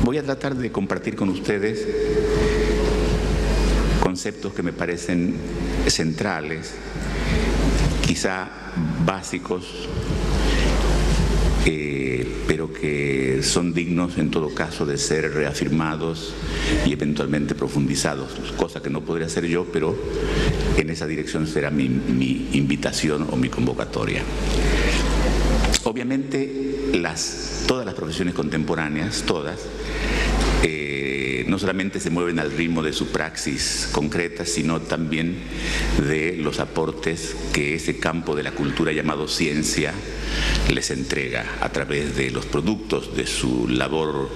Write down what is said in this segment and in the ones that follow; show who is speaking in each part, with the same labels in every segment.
Speaker 1: Voy a tratar de compartir con ustedes conceptos que me parecen centrales, quizá básicos, pero que son dignos en todo caso de ser reafirmados y eventualmente profundizados, cosa que no podría hacer yo, pero en esa dirección será mi invitación o mi convocatoria. Obviamente todas las profesiones contemporáneas, todas, no solamente se mueven al ritmo de su praxis concreta, sino también de los aportes que ese campo de la cultura llamado ciencia les entrega a través de los productos de su labor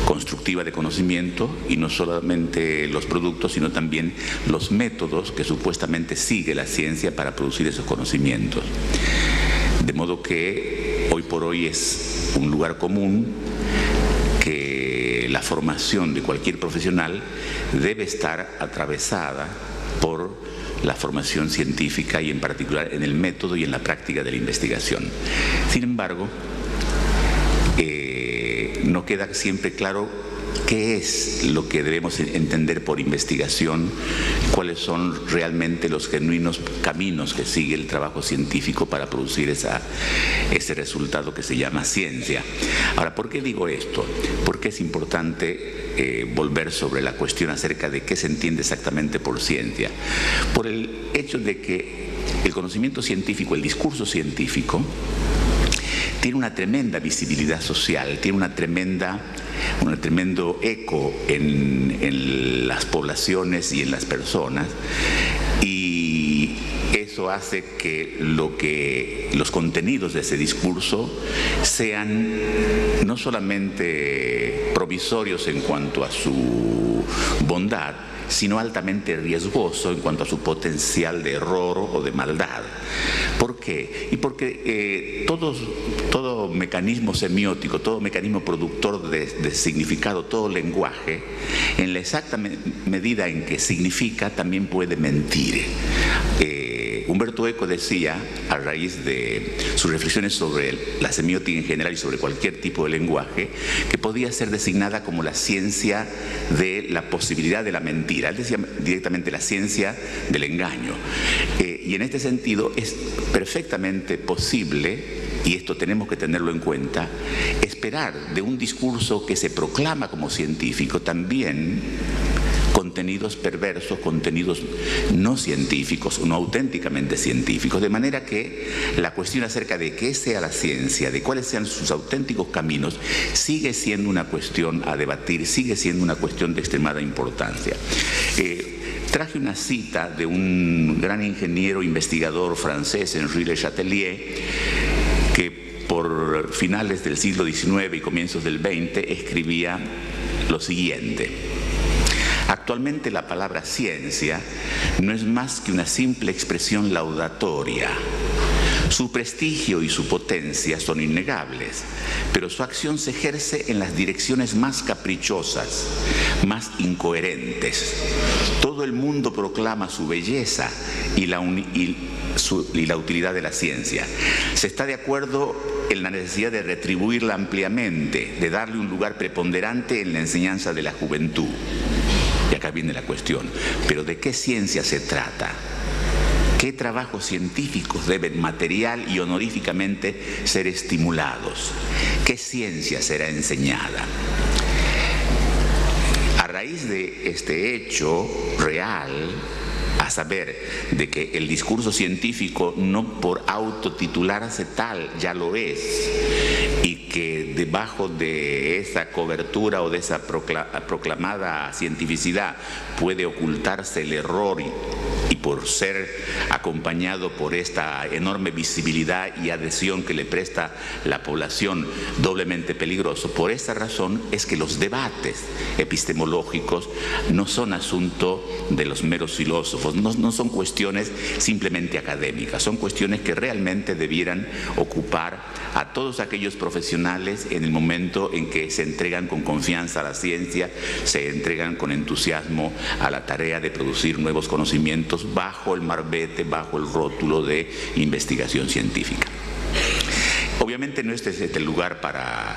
Speaker 1: constructiva de conocimiento, y no solamente los productos, sino también los métodos que supuestamente sigue la ciencia para producir esos conocimientos. De modo que hoy por hoy es un lugar común que la formación de cualquier profesional debe estar atravesada por la formación científica y en particular en el método y en la práctica de la investigación. Sin embargo, no queda siempre claro qué es lo que debemos entender por investigación, cuáles son realmente los genuinos caminos que sigue el trabajo científico para producir ese resultado que se llama ciencia. Ahora, ¿por qué digo esto? ¿Por qué es importante volver sobre la cuestión acerca de qué se entiende exactamente por ciencia? Por el hecho de que el conocimiento científico, el discurso científico, tiene una tremenda visibilidad social, tiene un tremendo eco en las poblaciones y en las personas, y eso hace que los contenidos de ese discurso sean no solamente provisorios en cuanto a su bondad, sino altamente riesgoso en cuanto a su potencial de error o de maldad. ¿Por qué? Y porque todo mecanismo semiótico, todo mecanismo productor de significado, todo lenguaje, en la exacta medida en que significa, también puede mentir. Umberto Eco decía, a raíz de sus reflexiones sobre la semiótica en general y sobre cualquier tipo de lenguaje, que podía ser designada como la ciencia de la posibilidad de la mentira. Él decía directamente la ciencia del engaño. Y en este sentido es perfectamente posible, y esto tenemos que tenerlo en cuenta, esperar de un discurso que se proclama como científico también contenidos perversos, contenidos no científicos, no auténticamente científicos, de manera que la cuestión acerca de qué sea la ciencia, de cuáles sean sus auténticos caminos, sigue siendo una cuestión a debatir, sigue siendo una cuestión de extremada importancia. Traje una cita de un gran ingeniero investigador francés, Henri Le Chatelier, que por finales del siglo XIX y comienzos del XX escribía lo siguiente: actualmente la palabra ciencia no es más que una simple expresión laudatoria. Su prestigio y su potencia son innegables, pero su acción se ejerce en las direcciones más caprichosas, más incoherentes. Todo el mundo proclama su belleza y la utilidad de la ciencia. Se está de acuerdo en la necesidad de retribuirla ampliamente, de darle un lugar preponderante en la enseñanza de la juventud. Y acá viene la cuestión, ¿pero de qué ciencia se trata? ¿Qué trabajos científicos deben material y honoríficamente ser estimulados? ¿Qué ciencia será enseñada? A raíz de este hecho real, a saber, de que el discurso científico no por autotitularse tal ya lo es, y que debajo de esa cobertura o de esa proclamada cientificidad puede ocultarse el error y por ser acompañado por esta enorme visibilidad y adhesión que le presta la población, doblemente peligroso. Por esa razón es que los debates epistemológicos no son asunto de los meros filósofos, no son cuestiones simplemente académicas, son cuestiones que realmente debieran ocupar a todos aquellos profesionales en el momento en que se entregan con confianza a la ciencia, se entregan con entusiasmo a la tarea de producir nuevos conocimientos bajo el marbete, bajo el rótulo de investigación científica. Obviamente no este es el lugar para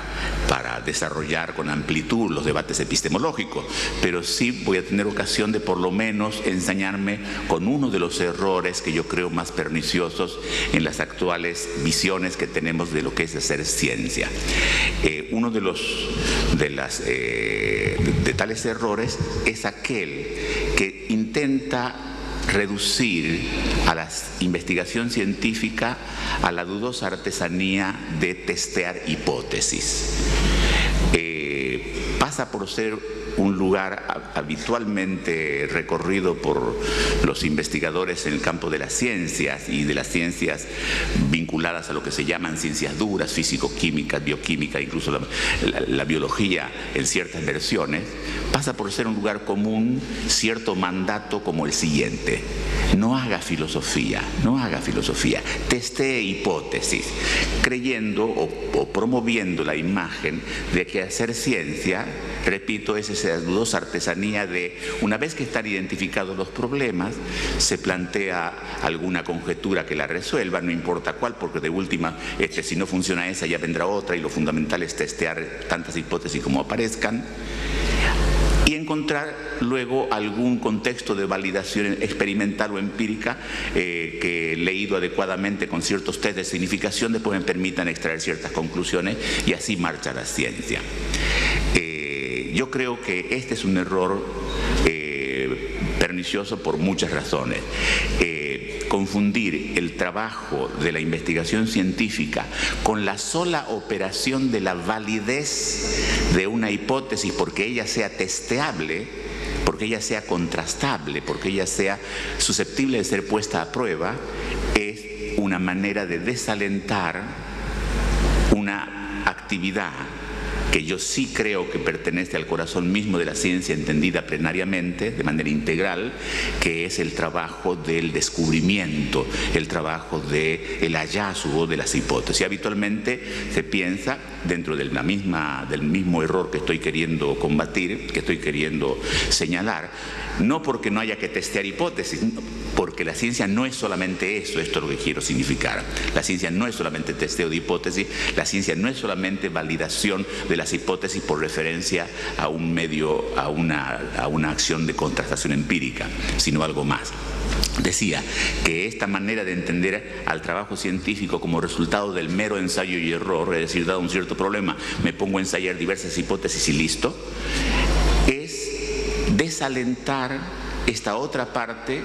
Speaker 1: desarrollar con amplitud los debates epistemológicos, pero sí voy a tener ocasión de por lo menos ensañarme con uno de los errores que yo creo más perniciosos en las actuales visiones que tenemos de lo que es hacer ciencia. Uno de tales errores es aquel que intenta reducir a la investigación científica a la dudosa artesanía de testear hipótesis. Pasa por ser un lugar habitualmente recorrido por los investigadores en el campo de las ciencias y de las ciencias vinculadas a lo que se llaman ciencias duras, físico-química, bioquímica, incluso la biología en ciertas versiones. Pasa por ser un lugar común cierto mandato como el siguiente: no haga filosofía, testee hipótesis, creyendo o promoviendo la imagen de que hacer ciencia, repito, es esa dudosa artesanía de, una vez que están identificados los problemas, se plantea alguna conjetura que la resuelva, no importa cuál, porque de última, si no funciona esa, ya vendrá otra, y lo fundamental es testear tantas hipótesis como aparezcan, y encontrar luego algún contexto de validación experimental o empírica que, leído adecuadamente con ciertos test de significación, después me permitan extraer ciertas conclusiones, y así marcha la ciencia. Yo creo que este es un error pernicioso por muchas razones. Confundir el trabajo de la investigación científica con la sola operación de la validez de una hipótesis porque ella sea testeable, porque ella sea contrastable, porque ella sea susceptible de ser puesta a prueba, es una manera de desalentar una actividad que yo sí creo que pertenece al corazón mismo de la ciencia entendida plenariamente, de manera integral, que es el trabajo del descubrimiento, el trabajo del hallazgo de las hipótesis. Habitualmente se piensa, dentro del mismo error que estoy queriendo combatir, que estoy queriendo señalar, no porque no haya que testear hipótesis, porque la ciencia no es solamente eso, esto es lo que quiero significar. La ciencia no es solamente testeo de hipótesis, la ciencia no es solamente validación de las hipótesis por referencia a un medio, a una acción de contrastación empírica, sino algo más. Decía que esta manera de entender al trabajo científico como resultado del mero ensayo y error, es decir, dado un cierto problema, me pongo a ensayar diversas hipótesis y listo, es desalentar esta otra parte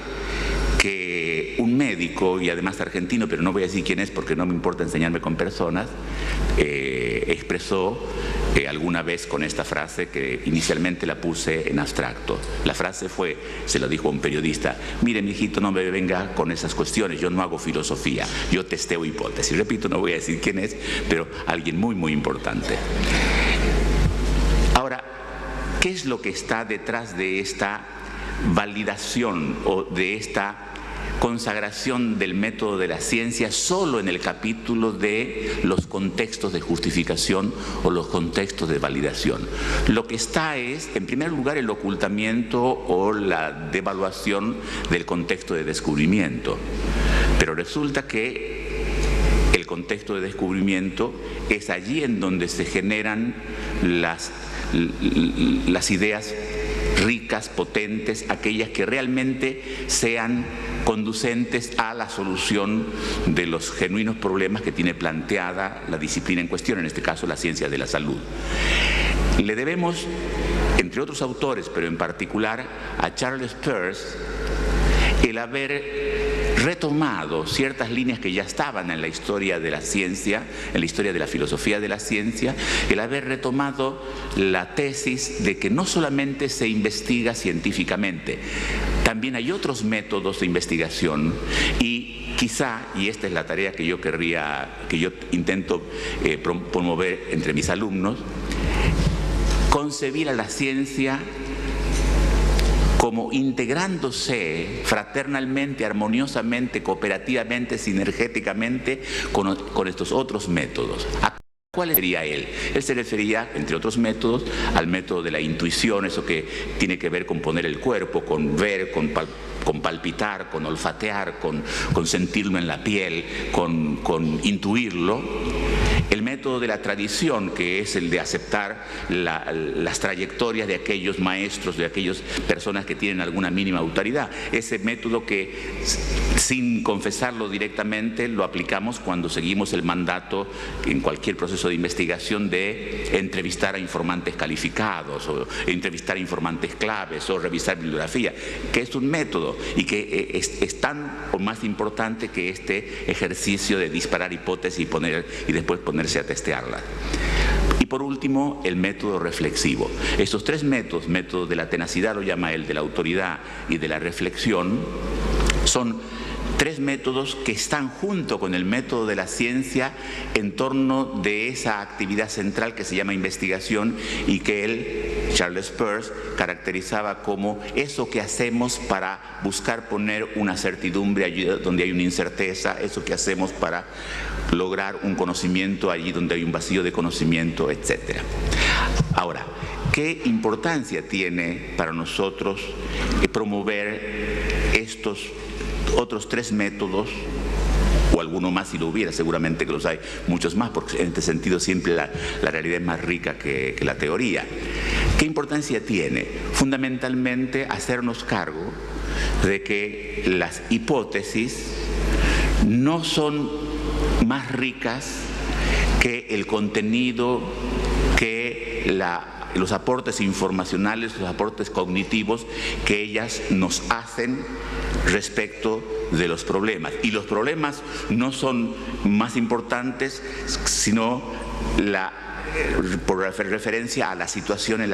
Speaker 1: que un médico, y además argentino, pero no voy a decir quién es porque no me importa enseñarme con personas, expresó alguna vez con esta frase que inicialmente la puse en abstracto. La frase fue, se lo dijo a un periodista: mire, mijito, no me venga con esas cuestiones, yo no hago filosofía, yo testeo hipótesis. Repito, no voy a decir quién es, pero alguien muy, muy importante. Ahora, ¿qué es lo que está detrás de esta validación o de esta consagración del método de la ciencia solo en el capítulo de los contextos de justificación o los contextos de validación? Lo que está es, en primer lugar, el ocultamiento o la devaluación del contexto de descubrimiento. Pero resulta que el contexto de descubrimiento es allí en donde se generan las ideas ricas, potentes, aquellas que realmente sean conducentes a la solución de los genuinos problemas que tiene planteada la disciplina en cuestión, en este caso la ciencia de la salud. Le debemos, entre otros autores, pero en particular a Charles Peirce, el haber retomado ciertas líneas que ya estaban en la historia de la ciencia, en la historia de la filosofía de la ciencia, el haber retomado la tesis de que no solamente se investiga científicamente, también hay otros métodos de investigación y quizá, y esta es la tarea que yo intento promover entre mis alumnos, concebir a la ciencia como integrándose fraternalmente, armoniosamente, cooperativamente, sinergéticamente con estos otros métodos. ¿A cuál sería él? Él se refería, entre otros métodos, al método de la intuición, eso que tiene que ver con poner el cuerpo, con ver, con palpitar, con olfatear, con sentirlo en la piel, con intuirlo. El método de la tradición, que es el de aceptar las trayectorias de aquellos maestros, de aquellas personas que tienen alguna mínima autoridad. Ese método que, sin confesarlo directamente, lo aplicamos cuando seguimos el mandato en cualquier proceso de investigación de entrevistar a informantes calificados, o entrevistar a informantes claves, o revisar bibliografía, que es un método y que es tan o más importante que este ejercicio de disparar hipótesis y después ponerse a testearla. Y por último, el método reflexivo. Estos tres métodos, método de la tenacidad lo llama él, de la autoridad y de la reflexión, son tres métodos que están junto con el método de la ciencia en torno de esa actividad central que se llama investigación y que él, Charles Peirce, caracterizaba como eso que hacemos para buscar poner una certidumbre allí donde hay una incerteza, eso que hacemos para lograr un conocimiento allí donde hay un vacío de conocimiento, etc. Ahora, ¿qué importancia tiene para nosotros promover estos otros tres métodos, o alguno más si lo hubiera? Seguramente que los hay muchos más, porque en este sentido siempre la realidad es más rica que la teoría. ¿Qué importancia tiene? Fundamentalmente hacernos cargo de que las hipótesis no son más ricas que el contenido, que los aportes informacionales, los aportes cognitivos que ellas nos hacen respecto de los problemas. Y los problemas no son más importantes, sino por referencia a la situación en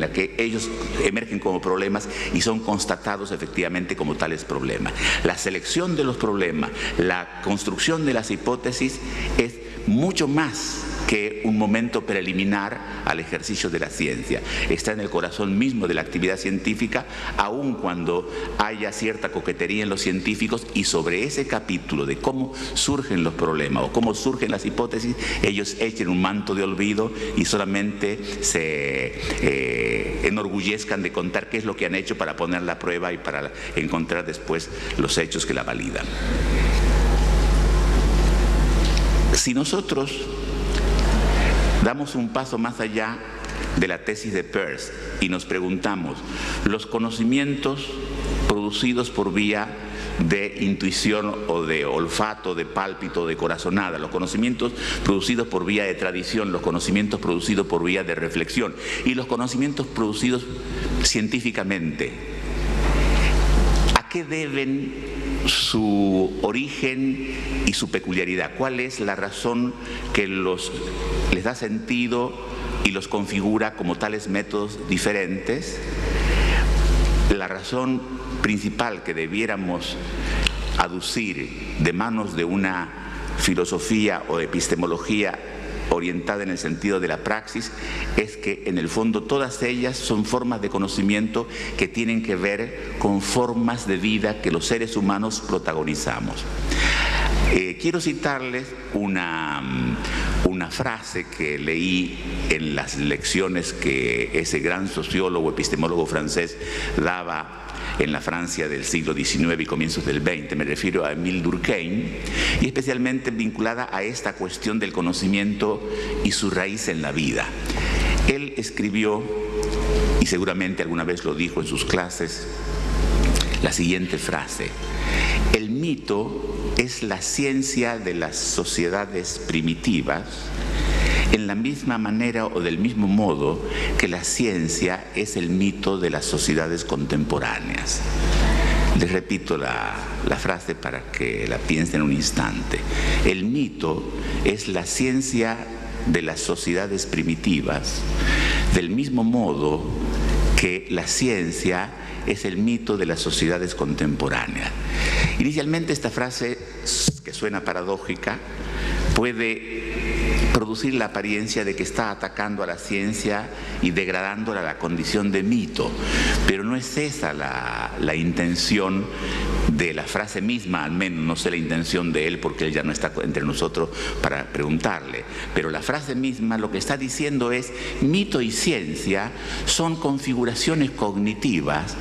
Speaker 1: la que ellos emergen como problemas y son constatados efectivamente como tales problemas. La selección de los problemas, la construcción de las hipótesis es mucho más que un momento preliminar al ejercicio de la ciencia. Está en el corazón mismo de la actividad científica, aun cuando haya cierta coquetería en los científicos, y sobre ese capítulo de cómo surgen los problemas o cómo surgen las hipótesis, ellos echen un manto de olvido y solamente se enorgullezcan de contar qué es lo que han hecho para poner la prueba y para encontrar después los hechos que la validan. Si nosotros damos un paso más allá de la tesis de Peirce y nos preguntamos, ¿los conocimientos producidos por vía de intuición o de olfato, de pálpito, de corazonada, los conocimientos producidos por vía de tradición, los conocimientos producidos por vía de reflexión y los conocimientos producidos científicamente, ¿a qué deben su origen y su peculiaridad? ¿Cuál es la razón que les da sentido y los configura como tales métodos diferentes? La razón principal que debiéramos aducir de manos de una filosofía o epistemología orientada en el sentido de la praxis es que en el fondo todas ellas son formas de conocimiento que tienen que ver con formas de vida que los seres humanos protagonizamos. Quiero citarles una frase que leí en las lecciones que ese gran sociólogo, epistemólogo francés daba en la Francia del siglo XIX y comienzos del XX. Me refiero a Émile Durkheim, y especialmente vinculada a esta cuestión del conocimiento y su raíz en la vida. Él escribió, y seguramente alguna vez lo dijo en sus clases, la siguiente frase: el mito es la ciencia de las sociedades primitivas, en la misma manera o del mismo modo que la ciencia es el mito de las sociedades contemporáneas. Les repito la frase para que la piensen un instante. El mito es la ciencia de las sociedades primitivas, del mismo modo que la ciencia es el mito de las sociedades contemporáneas. Inicialmente esta frase, que suena paradójica, puede producir la apariencia de que está atacando a la ciencia y degradándola a la condición de mito, pero no es esa la intención de la frase misma, al menos, no sé la intención de él porque él ya no está entre nosotros para preguntarle, pero la frase misma lo que está diciendo es: mito y ciencia son configuraciones cognitivas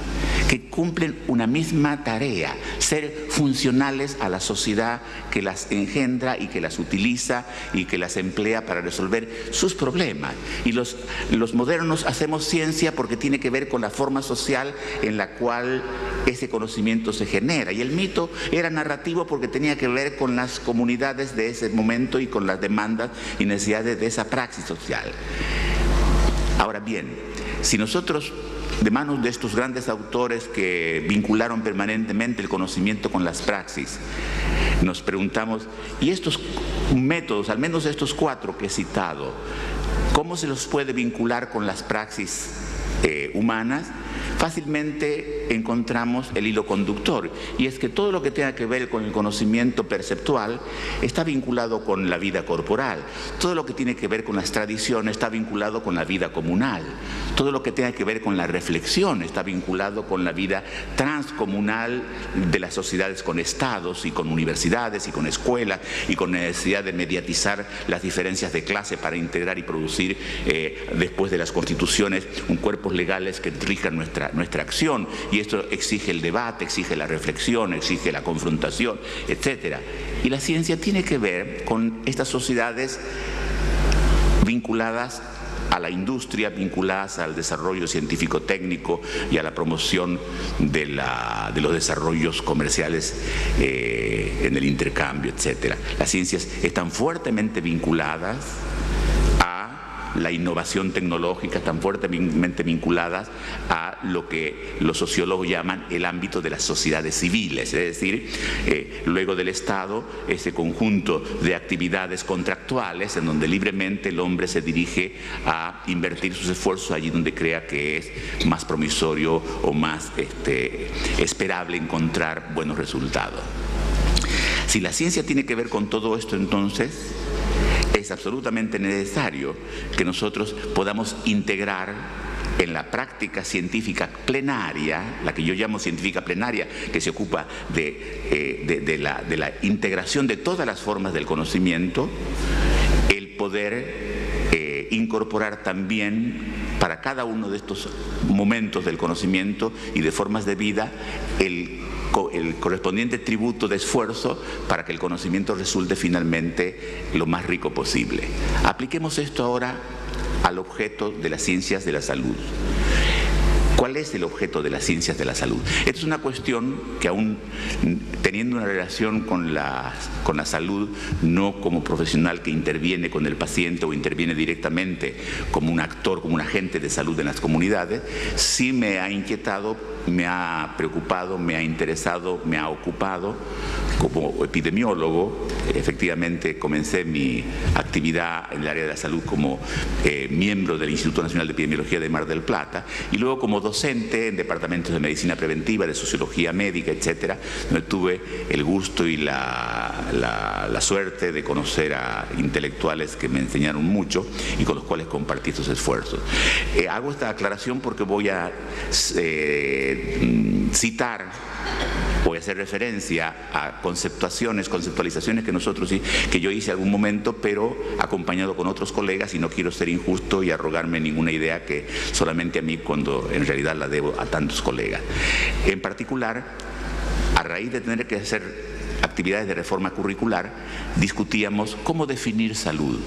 Speaker 1: que cumplen una misma tarea, ser funcionales a la sociedad que las engendra y que las utiliza y que las emplea para resolver sus problemas. Y los modernos hacemos ciencia porque tiene que ver con la forma social en la cual ese conocimiento se genera. Y el mito era narrativo porque tenía que ver con las comunidades de ese momento y con las demandas y necesidades de esa praxis social. Ahora bien, si nosotros, de manos de estos grandes autores que vincularon permanentemente el conocimiento con las praxis, nos preguntamos, ¿y estos métodos, al menos estos 4 que he citado, cómo se los puede vincular con las praxis humanas? Fácilmente encontramos el hilo conductor, y es que todo lo que tenga que ver con el conocimiento perceptual está vinculado con la vida corporal, todo lo que tiene que ver con las tradiciones está vinculado con la vida comunal, todo lo que tenga que ver con la reflexión está vinculado con la vida transcomunal de las sociedades con estados y con universidades y con escuelas y con necesidad de mediatizar las diferencias de clase para integrar y producir después de las constituciones cuerpos legales que rijan nuestra acción, y esto exige el debate, exige la reflexión, exige la confrontación, etc. Y la ciencia tiene que ver con estas sociedades vinculadas a la industria, vinculadas al desarrollo científico-técnico y a la promoción de los desarrollos comerciales en el intercambio, etc. Las ciencias están fuertemente vinculadas la innovación tecnológica, tan fuertemente vinculadas a lo que los sociólogos llaman el ámbito de las sociedades civiles, es decir, luego del Estado, ese conjunto de actividades contractuales en donde libremente el hombre se dirige a invertir sus esfuerzos allí donde crea que es más promisorio o más esperable encontrar buenos resultados. Si la ciencia tiene que ver con todo esto, entonces es absolutamente necesario que nosotros podamos integrar en la práctica científica plenaria, la que yo llamo científica plenaria, que se ocupa de la integración de todas las formas del conocimiento, el poder incorporar también para cada uno de estos momentos del conocimiento y de formas de vida el correspondiente tributo de esfuerzo para que el conocimiento resulte finalmente lo más rico posible. Apliquemos esto ahora al objeto de las ciencias de la salud. ¿Cuál es el objeto de las ciencias de la salud? Esta es una cuestión que, aún teniendo una relación con la salud, no como profesional que interviene con el paciente o interviene directamente como un actor, como un agente de salud en las comunidades, sí me ha inquietado, me ha preocupado, me ha interesado, me ha ocupado. Como epidemiólogo, efectivamente comencé mi actividad en el área de la salud como miembro del Instituto Nacional de Epidemiología de Mar del Plata, y luego como docente en departamentos de medicina preventiva, de sociología médica, etcétera, donde tuve el gusto y la suerte de conocer a intelectuales que me enseñaron mucho y con los cuales compartí estos esfuerzos. Hago esta aclaración porque voy a voy a hacer referencia a conceptualizaciones que yo hice algún momento, pero acompañado con otros colegas, y no quiero ser injusto y arrogarme ninguna idea que solamente a mí, cuando en realidad la debo a tantos colegas. En particular, a raíz de tener que hacer actividades de reforma curricular, discutíamos cómo definir salud,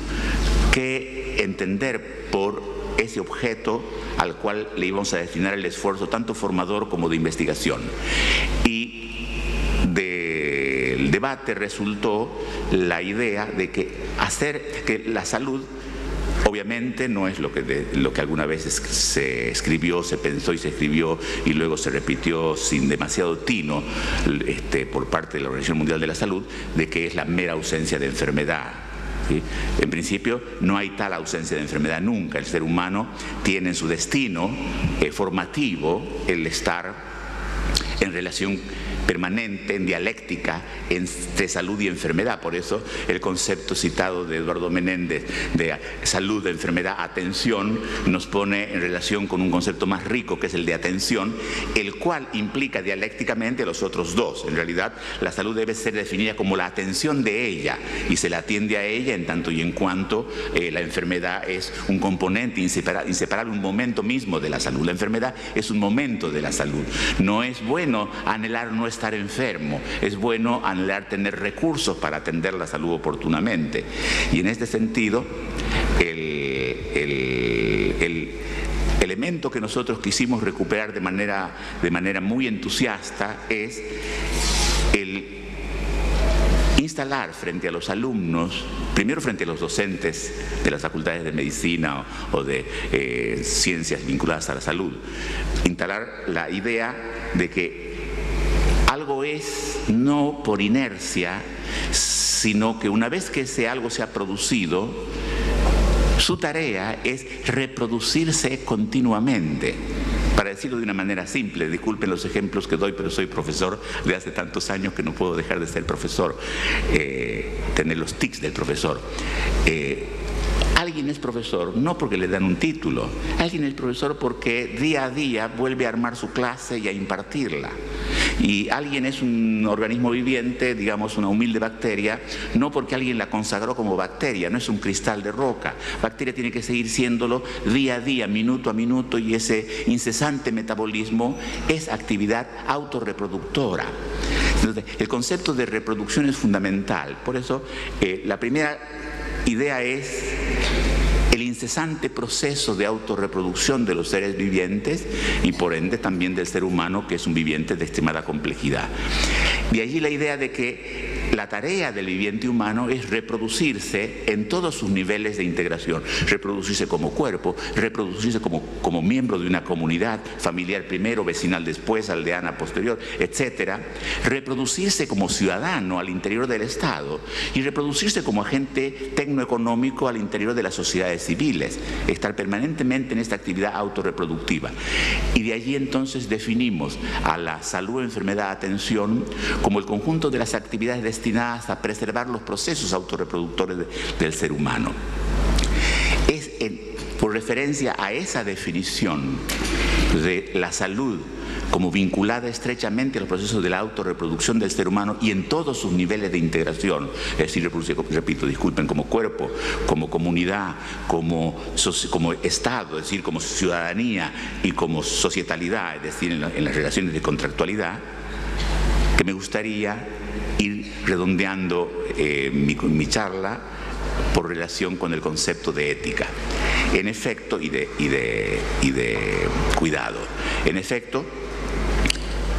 Speaker 1: qué entender por ese objeto al cual le íbamos a destinar el esfuerzo tanto formador como de investigación. Y del debate resultó la idea de que la salud obviamente no es lo que alguna vez se escribió, se pensó y se escribió y luego se repitió sin demasiado tino por parte de la Organización Mundial de la Salud, de que es la mera ausencia de enfermedad. ¿Sí? En principio no hay tal ausencia de enfermedad nunca. El ser humano tiene en su destino formativo el estar en relación permanente, en dialéctica, entre salud y enfermedad. Por eso el concepto citado de Eduardo Menéndez de salud, de enfermedad, atención, nos pone en relación con un concepto más rico, que es el de atención, el cual implica dialécticamente los otros dos. En realidad, la salud debe ser definida como la atención de ella, y se la atiende a ella en tanto y en cuanto la enfermedad es un componente inseparable, un momento mismo de la salud. La enfermedad es un momento de la salud. No es bueno anhelar no estar enfermo, es bueno anhelar tener recursos para atender la salud oportunamente. Y en este sentido, el elemento que nosotros quisimos recuperar de manera muy entusiasta es el instalar frente a los alumnos, primero frente a los docentes de las facultades de medicina o de ciencias vinculadas a la salud, instalar la idea de que algo es no por inercia, sino que una vez que ese algo se ha producido, su tarea es reproducirse continuamente. Para decirlo de una manera simple, disculpen los ejemplos que doy, pero soy profesor de hace tantos años que no puedo dejar de ser profesor, tener los tics del profesor. Alguien es profesor no porque le dan un título, alguien es profesor porque día a día vuelve a armar su clase y a impartirla. Y alguien es un organismo viviente, digamos una humilde bacteria, no porque alguien la consagró como bacteria, no es un cristal de roca. Bacteria tiene que seguir siéndolo día a día, minuto a minuto, y ese incesante metabolismo es actividad autorreproductora. Entonces, el concepto de reproducción es fundamental. Por eso, la primera idea es el incesante proceso de autorreproducción de los seres vivientes y por ende también del ser humano, que es un viviente de extremada complejidad. De allí la idea de que la tarea del viviente humano es reproducirse en todos sus niveles de integración, reproducirse como cuerpo, reproducirse como miembro de una comunidad, familiar primero, vecinal después, aldeana posterior, etcétera, reproducirse como ciudadano al interior del Estado y reproducirse como agente tecnoeconómico al interior de las sociedades civiles, estar permanentemente en esta actividad autorreproductiva. Y de allí entonces definimos a la salud, enfermedad, atención como el conjunto de las actividades destinadas a preservar los procesos autorreproductores del ser humano. Es por referencia a esa definición de la salud como vinculada estrechamente a los procesos de la autorreproducción del ser humano y en todos sus niveles de integración, es decir, repito, disculpen, como cuerpo, como comunidad, como Estado, es decir, como ciudadanía y como societalidad, es decir, en las relaciones de contractualidad, que me gustaría ir redondeando mi charla por relación con el concepto de ética. En efecto, y de cuidado. En efecto,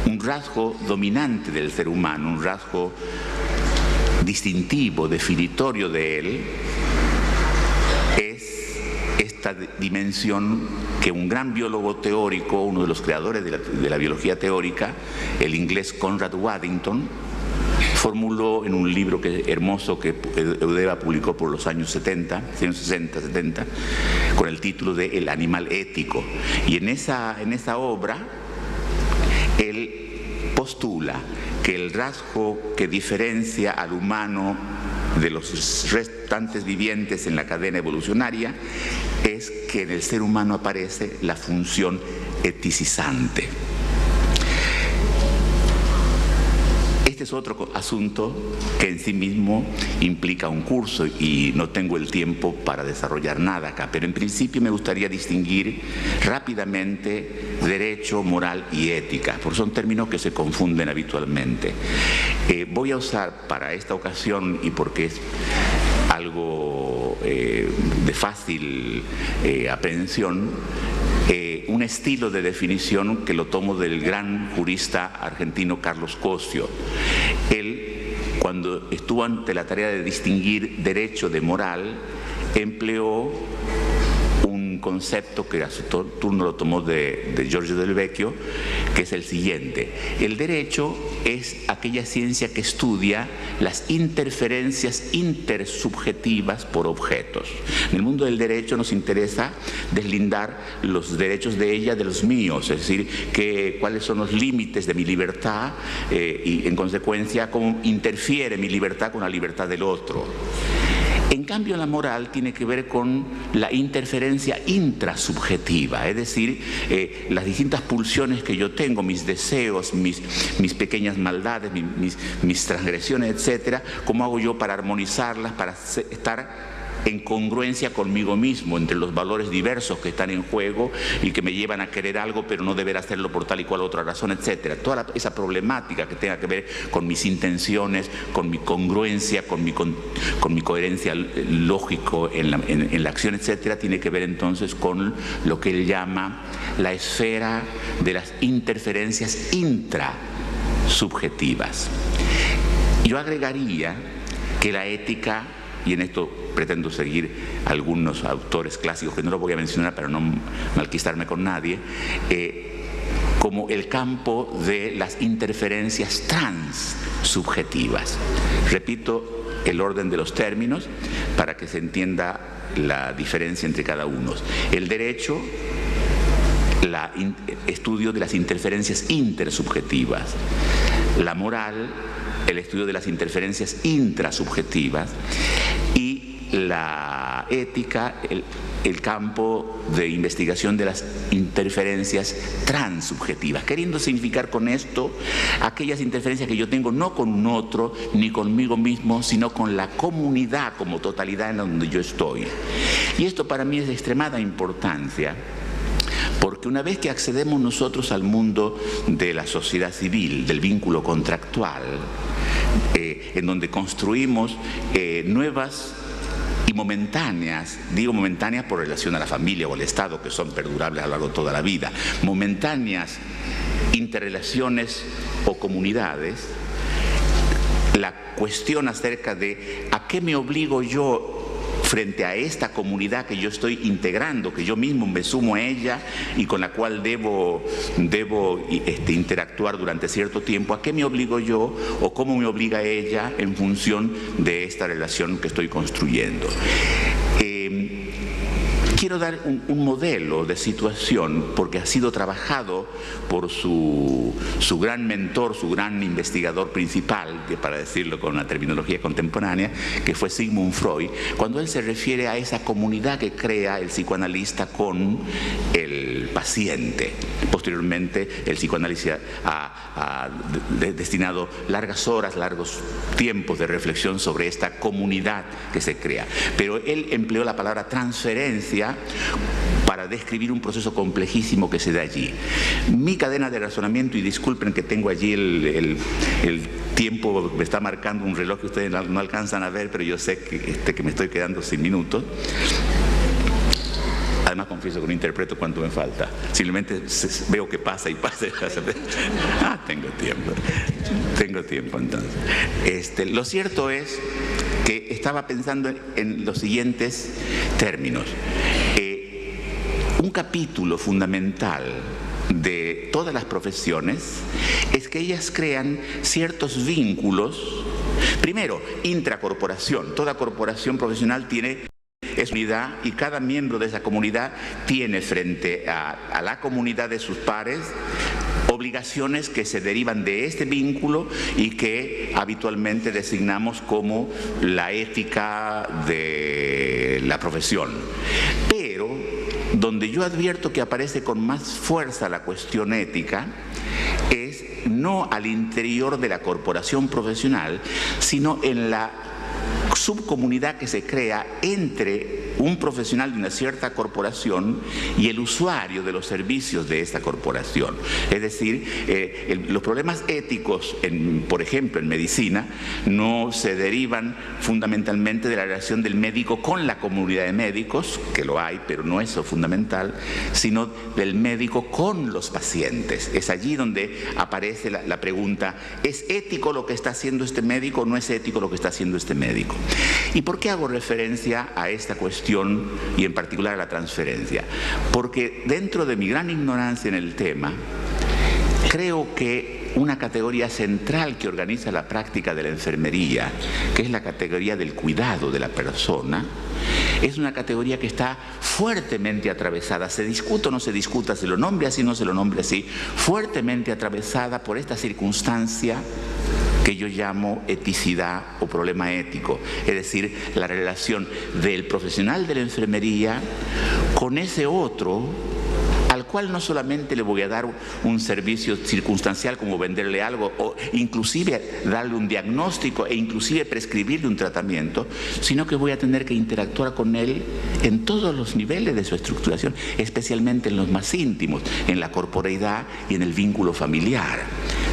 Speaker 1: un rasgo dominante del ser humano, un rasgo distintivo, definitorio de él, es esta dimensión que un gran biólogo teórico, uno de los creadores de la biología teórica, el inglés Conrad Waddington, formuló en un libro hermoso que Eudeva publicó por los años 60, 70, con el título de El animal ético. Y en esa obra, él postula que el rasgo que diferencia al humano de los restantes vivientes en la cadena evolucionaria es que en el ser humano aparece la función eticizante. Este es otro asunto que en sí mismo implica un curso y no tengo el tiempo para desarrollar nada acá, pero en principio me gustaría distinguir rápidamente derecho, moral y ética, porque son términos que se confunden habitualmente. Voy a usar para esta ocasión, y porque es algo de fácil aprehensión, un estilo de definición que lo tomo del gran jurista argentino Carlos Cosio. Él, cuando estuvo ante la tarea de distinguir derecho de moral, empleó un concepto que a su turno lo tomó de Giorgio Del Vecchio, que es el siguiente. El derecho es aquella ciencia que estudia las interferencias intersubjetivas por objetos. En el mundo del derecho nos interesa deslindar los derechos de ella de los míos, es decir, cuáles son los límites de mi libertad y en consecuencia cómo interfiere mi libertad con la libertad del otro. En cambio, la moral tiene que ver con la interferencia intrasubjetiva, es decir, las distintas pulsiones que yo tengo, mis deseos, mis pequeñas maldades, mis transgresiones, etcétera, cómo hago yo para armonizarlas, para estar en congruencia conmigo mismo entre los valores diversos que están en juego y que me llevan a querer algo pero no deber hacerlo por tal y cual otra razón, etcétera. Toda esa problemática que tenga que ver con mis intenciones, con mi congruencia, con mi coherencia lógico en la acción, etcétera, tiene que ver entonces con lo que él llama la esfera de las interferencias intrasubjetivas. Yo agregaría que la ética, y en esto pretendo seguir algunos autores clásicos que no los voy a mencionar para no malquistarme con nadie, como el campo de las interferencias transsubjetivas. Repito el orden de los términos para que se entienda la diferencia entre cada uno. El derecho, estudio de las interferencias intersubjetivas. La moral, el estudio de las interferencias intrasubjetivas. Y la ética, el campo de investigación de las interferencias transsubjetivas, queriendo significar con esto aquellas interferencias que yo tengo no con un otro ni conmigo mismo, sino con la comunidad como totalidad en donde yo estoy. Y esto para mí es de extremada importancia, porque una vez que accedemos nosotros al mundo de la sociedad civil, del vínculo contractual, en donde construimos nuevas y momentáneas, digo momentáneas por relación a la familia o al Estado, que son perdurables a lo largo de toda la vida, momentáneas interrelaciones o comunidades, la cuestión acerca de a qué me obligo yo frente a esta comunidad que yo estoy integrando, que yo mismo me sumo a ella y con la cual debo interactuar durante cierto tiempo, ¿a qué me obligo yo o cómo me obliga ella en función de esta relación que estoy construyendo? Quiero dar un modelo de situación porque ha sido trabajado por su gran mentor, su gran investigador principal, que para decirlo con una terminología contemporánea, que fue Sigmund Freud, cuando él se refiere a esa comunidad que crea el psicoanalista con el paciente. Posteriormente, el psicoanálisis ha destinado largas horas, largos tiempos de reflexión sobre esta comunidad que se crea. Pero él empleó la palabra transferencia para describir un proceso complejísimo que se da allí. Mi cadena de razonamiento, y disculpen que tengo allí el tiempo, me está marcando un reloj que ustedes no alcanzan a ver, pero yo sé que me estoy quedando sin minutos. Además confieso que no interpreto cuánto me falta. Simplemente veo que pasa y pasa. Tengo tiempo entonces. Lo cierto es que estaba pensando en los siguientes términos. Un capítulo fundamental de todas las profesiones es que ellas crean ciertos vínculos. Primero, intracorporación. Toda corporación profesional es unidad y cada miembro de esa comunidad tiene frente a la comunidad de sus pares obligaciones que se derivan de este vínculo y que habitualmente designamos como la ética de la profesión. Pero donde yo advierto que aparece con más fuerza la cuestión ética es no al interior de la corporación profesional, sino en la subcomunidad que se crea entre un profesional de una cierta corporación y el usuario de los servicios de esta corporación. Es decir, los problemas éticos, por ejemplo, en medicina, no se derivan fundamentalmente de la relación del médico con la comunidad de médicos, que lo hay, pero no es lo fundamental, sino del médico con los pacientes. Es allí donde aparece la pregunta, ¿es ético lo que está haciendo este médico o no es ético lo que está haciendo este médico? ¿Y por qué hago referencia a esta cuestión gestión y en particular a la transferencia. Porque dentro de mi gran ignorancia en el tema, creo que una categoría central que organiza la práctica de la enfermería, que es la categoría del cuidado de la persona, es una categoría que está fuertemente atravesada, se discuta o no se discuta, se lo nombre así o no se lo nombre así, fuertemente atravesada por esta circunstancia que yo llamo eticidad o problema ético, es decir, la relación del profesional de la enfermería con ese otro al cual no solamente le voy a dar un servicio circunstancial como venderle algo o inclusive darle un diagnóstico e inclusive prescribirle un tratamiento, sino que voy a tener que interactuar con él en todos los niveles de su estructuración, especialmente en los más íntimos, en la corporeidad y en el vínculo familiar,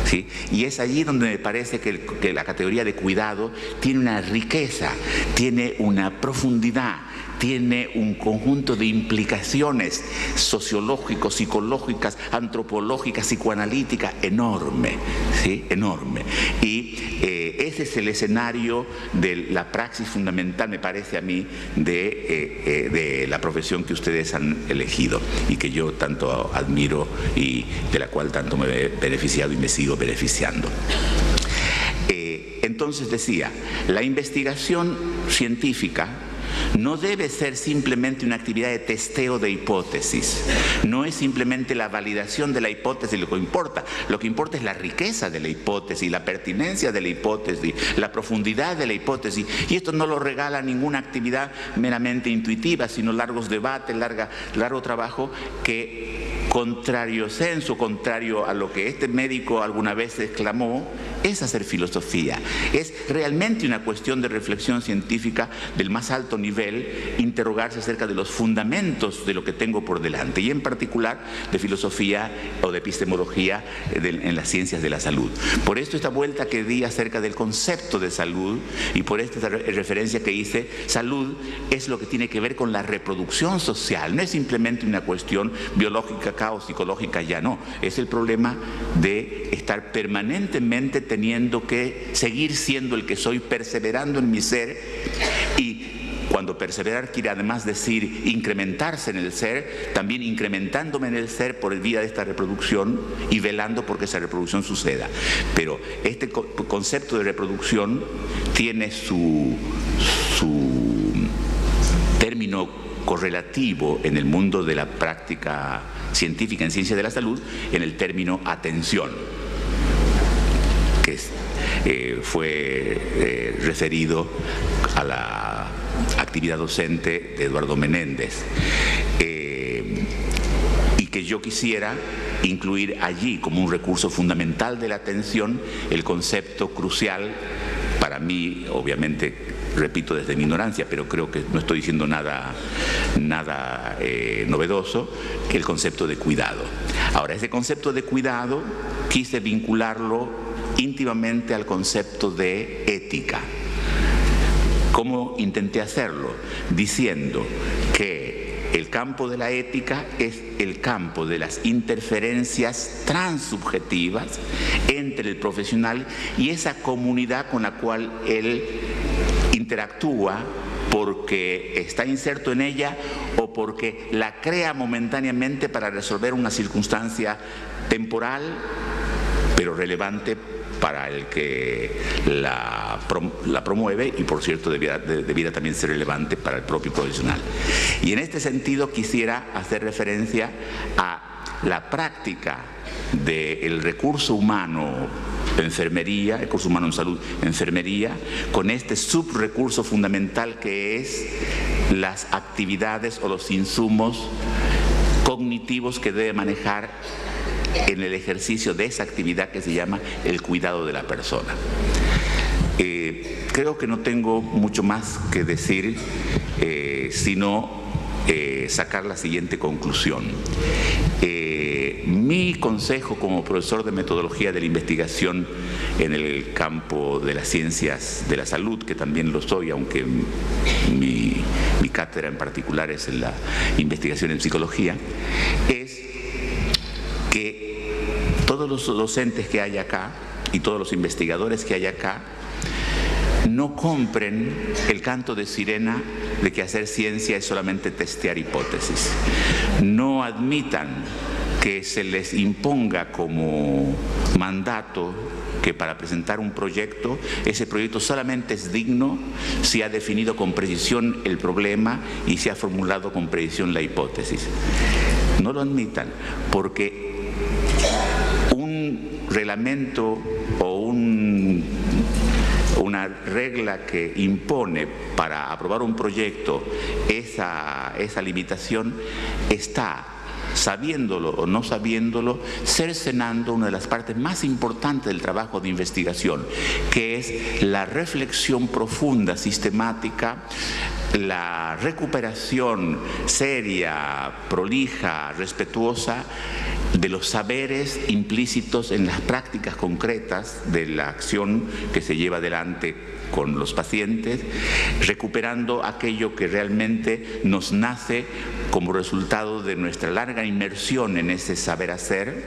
Speaker 1: ¿sí? Y es allí donde me parece que la categoría de cuidado tiene una riqueza, tiene una profundidad, tiene un conjunto de implicaciones sociológicas, psicológicas, antropológicas, psicoanalíticas enorme, ¿sí? Enorme. Y ese es el escenario de la praxis fundamental, me parece a mí, de la profesión que ustedes han elegido y que yo tanto admiro y de la cual tanto me he beneficiado y me sigo beneficiando. Entonces decía, la investigación científica no debe ser simplemente una actividad de testeo de hipótesis, no es simplemente la validación de la hipótesis lo que importa es la riqueza de la hipótesis, la pertinencia de la hipótesis, la profundidad de la hipótesis, y esto no lo regala ninguna actividad meramente intuitiva, sino largos debates, largo trabajo que, contrario sensu, contrario a lo que este médico alguna vez exclamó, es hacer filosofía, es realmente una cuestión de reflexión científica del más alto nivel, interrogarse acerca de los fundamentos de lo que tengo por delante y en particular de filosofía o de epistemología en las ciencias de la salud. Por esto esta vuelta que di acerca del concepto de salud y por esta referencia que hice, salud es lo que tiene que ver con la reproducción social, no es simplemente una cuestión biológica o psicológica, ya no, es el problema de estar permanentemente teniendo que seguir siendo el que soy, perseverando en mi ser, y cuando perseverar quiere además decir incrementarse en el ser, también incrementándome en el ser por vía de esta reproducción y velando porque esa reproducción suceda. Pero este concepto de reproducción tiene su término correlativo en el mundo de la práctica científica en ciencia de la salud en el término atención, que fue referido a la actividad docente de Eduardo Menéndez, y que yo quisiera incluir allí como un recurso fundamental de la atención el concepto crucial para mí, obviamente, repito desde mi ignorancia, pero creo que no estoy diciendo nada novedoso, el concepto de cuidado. Ahora, ese concepto de cuidado quise vincularlo íntimamente al concepto de ética. ¿Cómo intenté hacerlo? Diciendo que el campo de la ética es el campo de las interferencias transsubjetivas entre el profesional y esa comunidad con la cual él interactúa porque está inserto en ella o porque la crea momentáneamente para resolver una circunstancia temporal, pero relevante para el que la promueve y, por cierto, debiera también ser relevante para el propio profesional. Y en este sentido quisiera hacer referencia a la práctica del recurso humano enfermería, recurso humano en salud, enfermería, con este subrecurso fundamental que es las actividades o los insumos cognitivos que debe manejar en el ejercicio de esa actividad que se llama el cuidado de la persona. Creo que no tengo mucho más que decir, sino sacar la siguiente conclusión. Mi consejo como profesor de metodología de la investigación en el campo de las ciencias de la salud, que también lo soy, aunque mi cátedra en particular es en la investigación en psicología, es que todos los docentes que hay acá y todos los investigadores que hay acá no compren el canto de sirena de que hacer ciencia es solamente testear hipótesis. No admitan que se les imponga como mandato que para presentar un proyecto, ese proyecto solamente es digno si ha definido con precisión el problema y si ha formulado con precisión la hipótesis. No lo admitan, porque un reglamento o una regla que impone para aprobar un proyecto esa limitación está, sabiéndolo o no sabiéndolo, cercenando una de las partes más importantes del trabajo de investigación, que es la reflexión profunda, sistemática, la recuperación seria, prolija, respetuosa de los saberes implícitos en las prácticas concretas de la acción que se lleva adelante con los pacientes, recuperando aquello que realmente nos nace como resultado de nuestra larga inmersión en ese saber hacer,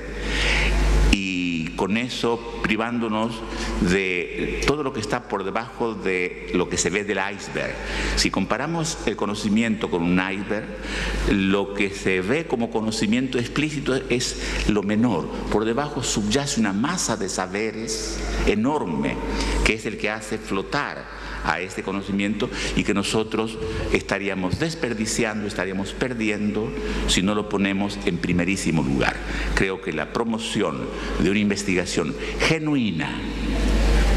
Speaker 1: y con eso privándonos de todo lo que está por debajo de lo que se ve del iceberg. Si comparamos el conocimiento con un iceberg, lo que se ve como conocimiento explícito es lo menor. Por debajo subyace una masa de saberes enorme, que es el que hace flotar a este conocimiento y que nosotros estaríamos desperdiciando, estaríamos perdiendo si no lo ponemos en primerísimo lugar. Creo que la promoción de una investigación genuina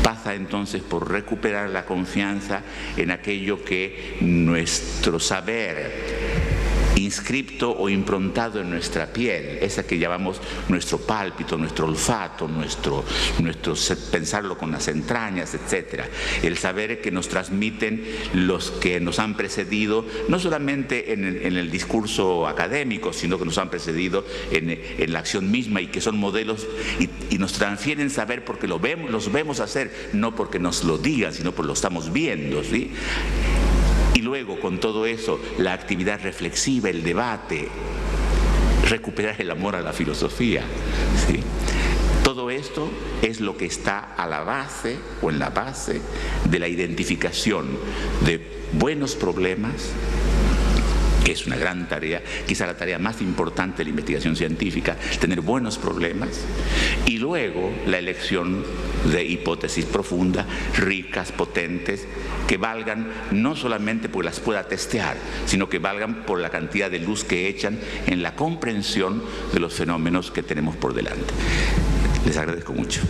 Speaker 1: pasa entonces por recuperar la confianza en aquello que nuestro saber inscripto o improntado en nuestra piel, esa que llamamos nuestro pálpito, nuestro olfato, nuestro pensarlo con las entrañas, etcétera. El saber que nos transmiten los que nos han precedido, no solamente en el discurso académico, sino que nos han precedido en la acción misma y que son modelos y nos transfieren saber porque los vemos hacer, no porque nos lo digan, sino porque lo estamos viendo, ¿sí? Y luego, con todo eso, la actividad reflexiva, el debate, recuperar el amor a la filosofía, ¿sí? Todo esto es lo que está a la base o en la base de la identificación de buenos problemas, que es una gran tarea, quizá la tarea más importante de la investigación científica, tener buenos problemas, y luego la elección de hipótesis profundas, ricas, potentes, que valgan no solamente porque las pueda testear, sino que valgan por la cantidad de luz que echan en la comprensión de los fenómenos que tenemos por delante. Les agradezco mucho.